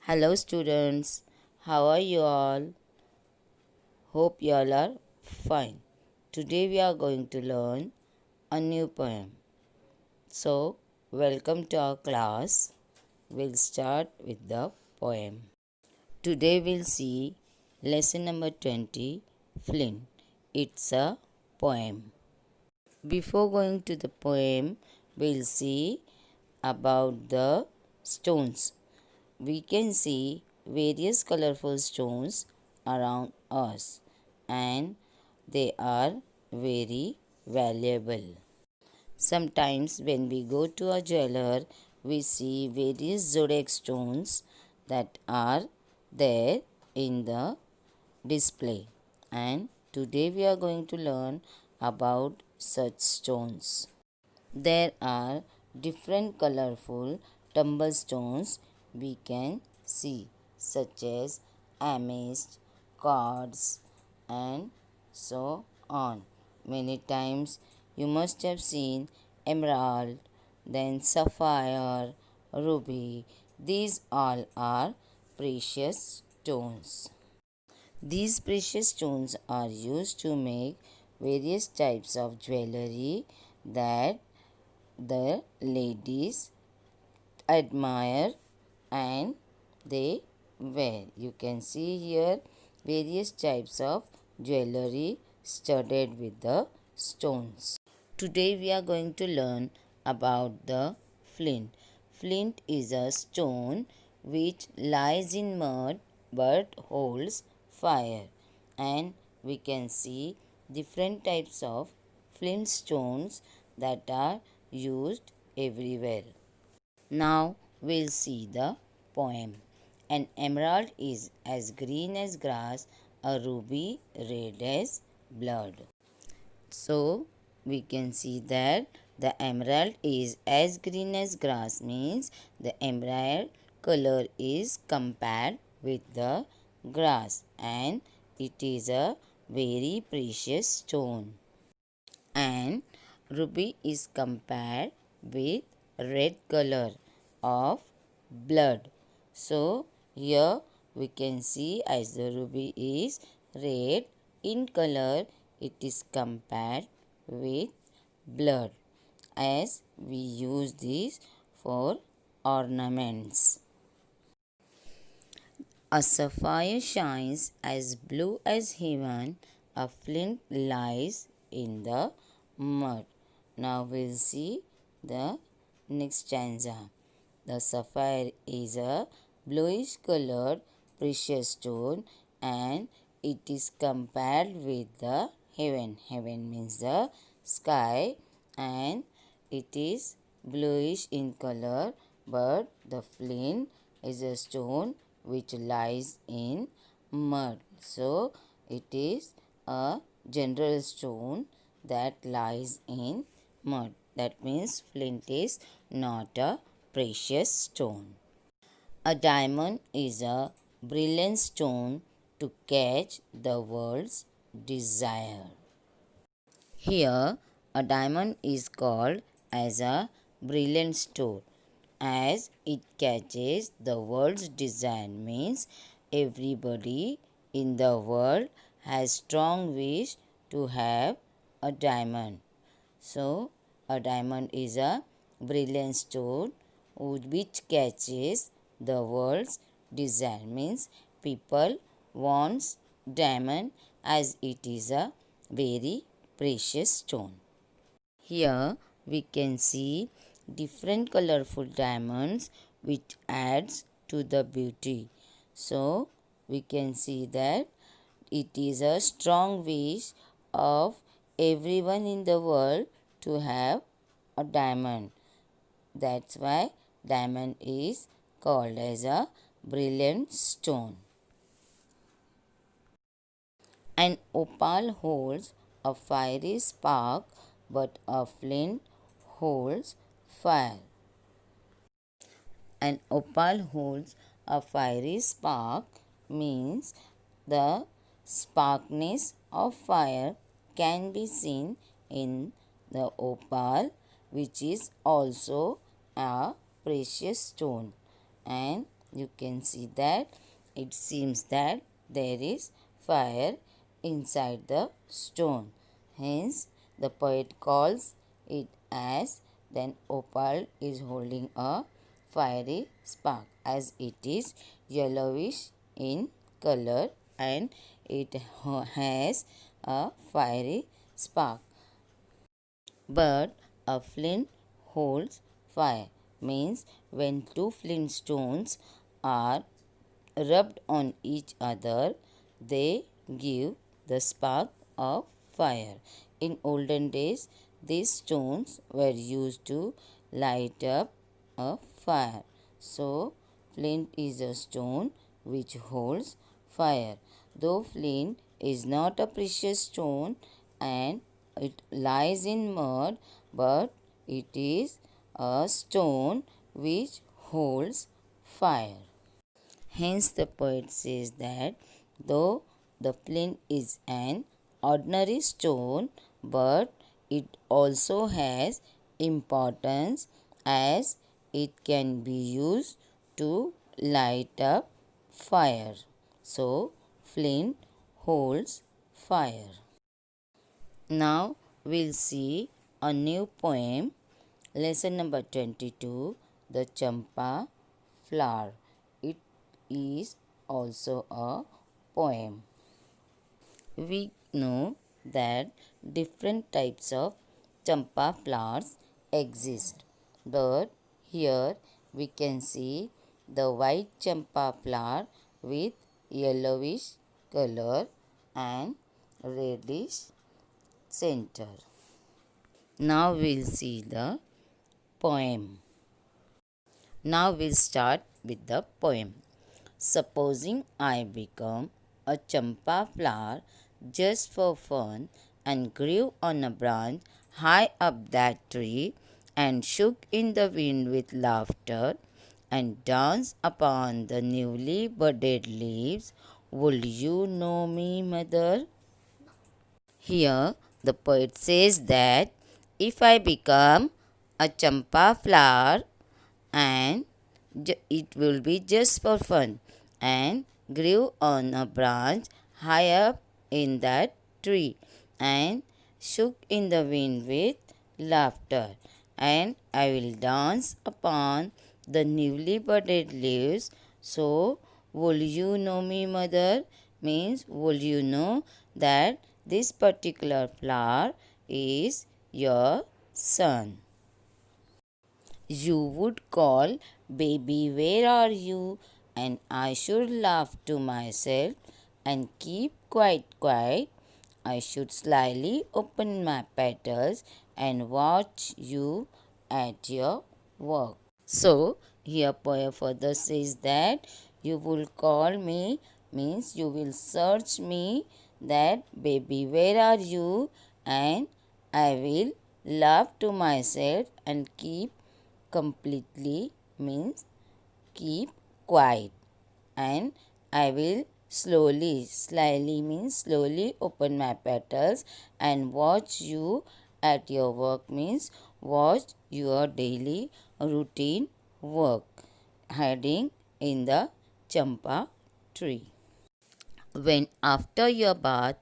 Hello students, how are you all? Hope you all are fine. Today we are going to learn a new poem. So, welcome to our class. We'll start with the poem. Today we'll see lesson number 20, Flint. It's a poem. Before going to the poem, we'll see about the stones. We can see various colorful stones around us and they are very valuable. Sometimes when we go to a jeweler, we see various zodiac stones that are there in the display. And today we are going to learn about such stones. There are different colorful tumble stones we can see, such as amethyst, quartz, and so on. Many times you must have seen emerald, then sapphire, ruby. These all are precious stones. These precious stones are used to make various types of jewelry that the ladies admire and they wear. You can see here various types of jewelry studded with the stones. Today we are going to learn about the flint. Flint is a stone which lies in mud but holds fire, and we can see different types of flint stones that are used everywhere. Now we'll see the poem. An emerald is as green as grass, a ruby red as blood. So we can see that the emerald is as green as grass means the emerald color is compared with the grass and it is a very precious stone. And ruby is compared with red color of blood. So here we can see as the ruby is red in color, it is compared with blood as we use this for ornaments. A sapphire shines as blue as heaven, a flint lies in the mud. Now we'll see the next stanza. The sapphire is a bluish colored precious stone and it is compared with the heaven. Heaven means the sky and it is bluish in color, but the flint is a stone which lies in mud. So it is a general stone that lies in mud. That means flint is not a precious stone. A diamond is a brilliant stone to catch the world's desire. Here, a diamond is called as a brilliant stone as it catches the world's desire means everybody in the world has strong wish to have a diamond. So, a diamond is a brilliant stone which catches the world's desire means people wants diamond as it is a very precious stone. Here we can see different colorful diamonds which adds to the beauty. So we can see that it is a strong wish of everyone in the world to have a diamond. That's why diamond is called as a brilliant stone. An opal holds a fiery spark, but a flint holds fire. An opal holds a fiery spark means the sparkness of fire can be seen in the opal, which is also a precious stone, and you can see that it seems that there is fire inside the stone. Hence, the poet calls it as then opal is holding a fiery spark as it is yellowish in color and it has a fiery spark. But a flint holds fire means when two flint stones are rubbed on each other, they give the spark of fire. In olden days, these stones were used to light up a fire. So, flint is a stone which holds fire. Though flint is not a precious stone and it lies in mud, but it is a stone which holds fire. Hence, the poet says that though the flint is an ordinary stone, but it also has importance as it can be used to light up fire. So, flint holds fire. Now, we'll see a new poem. Lesson number 22, The Champa Flower. It is also a poem. We know that different types of champa flowers exist, but here we can see the white champa flower with yellowish color and reddish center. Now we'll see the poem. Now we'll start with the poem. Supposing I become a champa flower just for fun and grew on a branch high up that tree and shook in the wind with laughter and danced upon the newly budded leaves, would you know me, mother? Here the poet says that if I become a champa flower and it will be just for fun and grew on a branch high up in that tree and shook in the wind with laughter, and I will dance upon the newly budded leaves. So, will you know me, mother? Means, will you know that this particular flower is your son? You would call, Baby, where are you? And I should laugh to myself and keep quite quiet. I should slyly open my petals and watch you at your work. So, here poet further says that you will call me means you will search me that baby where are you, and I will laugh to myself and keep completely means keep quiet, and I will slyly means slowly open my petals and watch you at your work means watch your daily routine work hiding in the champa tree. When after your bath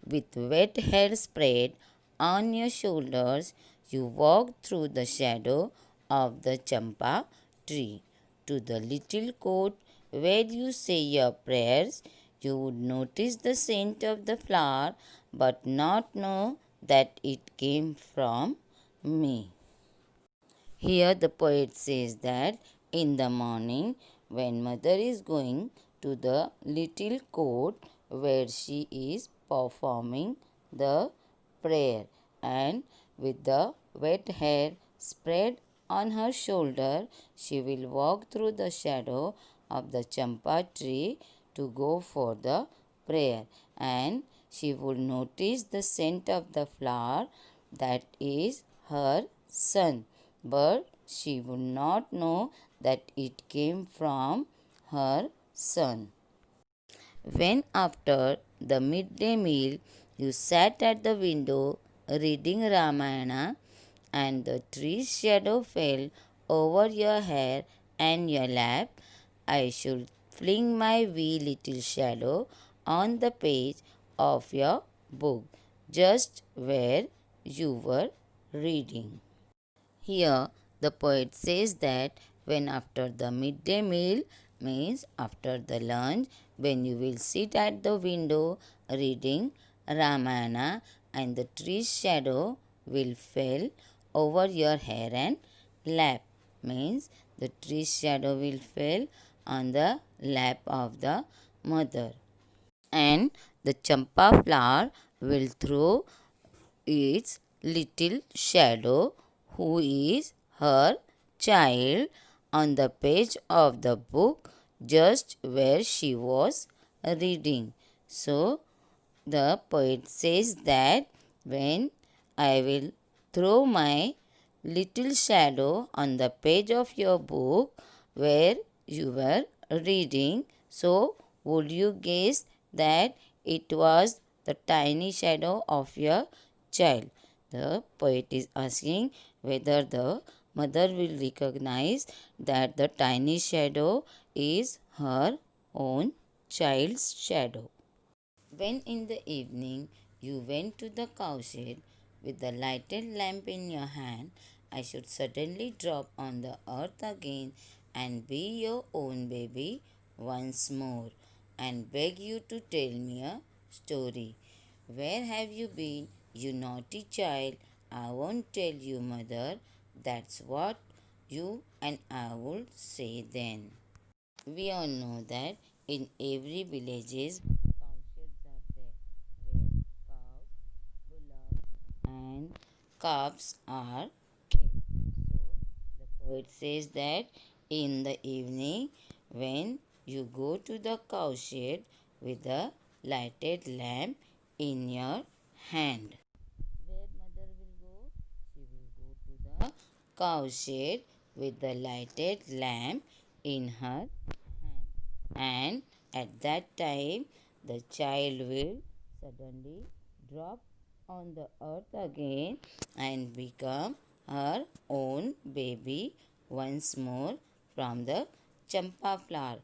with wet hair spread on your shoulders, you walk through the shadow of the champa tree to the little court where you say your prayers, you would notice the scent of the flower but not know that it came from me. Here the poet says that in the morning, when mother is going to the little court where she is performing the prayer, and with the wet hair spread on her shoulder, she will walk through the shadow of the champa tree to go for the prayer, and she will notice the scent of the flower that is her son, but she would not know that it came from her son. When after the midday meal you sat at the window reading Ramayana and the tree's shadow fell over your hair and your lap, I should fling my wee little shadow on the page of your book, just where you were reading. Here, the poet says that when after the midday meal, means after the lunch, when you will sit at the window reading Ramayana and the tree's shadow will fall over your hair and lap, means the tree's shadow will fall on the lap of the mother, and the champa flower will throw its little shadow, who is her child, on the page of the book just where she was reading. So, the poet says that when I will throw my little shadow on the page of your book where you were reading, so would you guess that it was the tiny shadow of your child? The poet is asking whether the mother will recognize that the tiny shadow is her own child's shadow. When in the evening you went to the cowshed with the lighted lamp in your hand, I should suddenly drop on the earth again and be your own baby once more and beg you to tell me a story. Where have you been, you naughty child? I won't tell you, mother. That's what you and I would say then. We all know that in every villages cowsheds are there where cows, bullocks and calves are kept. So the poet says that in the evening when you go to the cowshed with a lighted lamp in your hand. Where mother will go? She will go to the cowshed with the lighted lamp in her hand. And at that time, the child will suddenly drop on the earth again and become her own baby once more from the champa flower.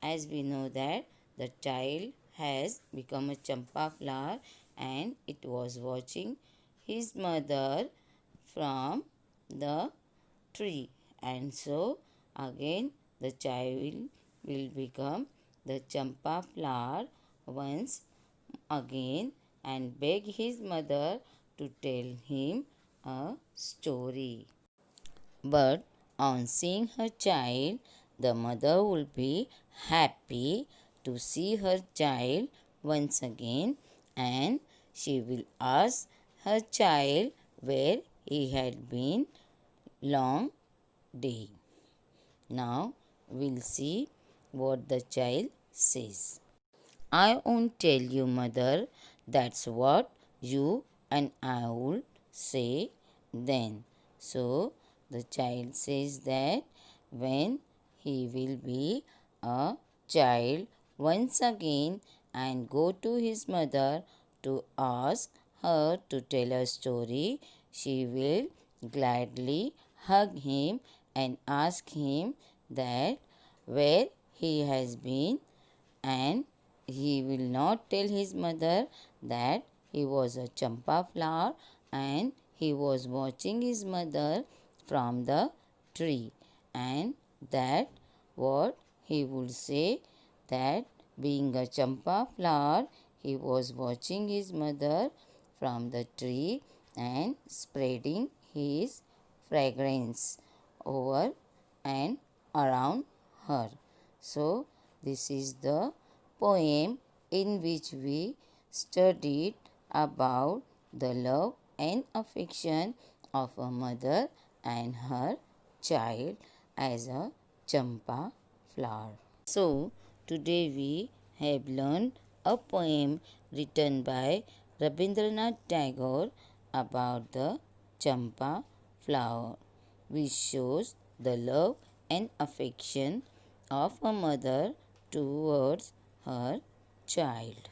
As we know that the child has become a champa flower and it was watching his mother from the tree, and so again the child will become the champa flower once again and beg his mother to tell him a story. But on seeing her child, the mother will be happy to see her child once again, and she will ask her child where he had been long day. Now we'll see what the child says. I won't tell you, mother. That's what you and I would say then. So the child says that when he will be a child once again and go to his mother to ask her to tell a story, she will gladly hug him and ask him that where he has been, and he will not tell his mother that he was a champa flower and he was watching his mother from the tree, and that what he would say that being a champa flower he was watching his mother from the tree and spreading his fragrance over and around her. So, this is the poem in which we studied about the love and affection of a mother and her child as a champa flower. So, today we have learned a poem written by Rabindranath Tagore about the champa flower, which shows the love and affection of a mother towards her child.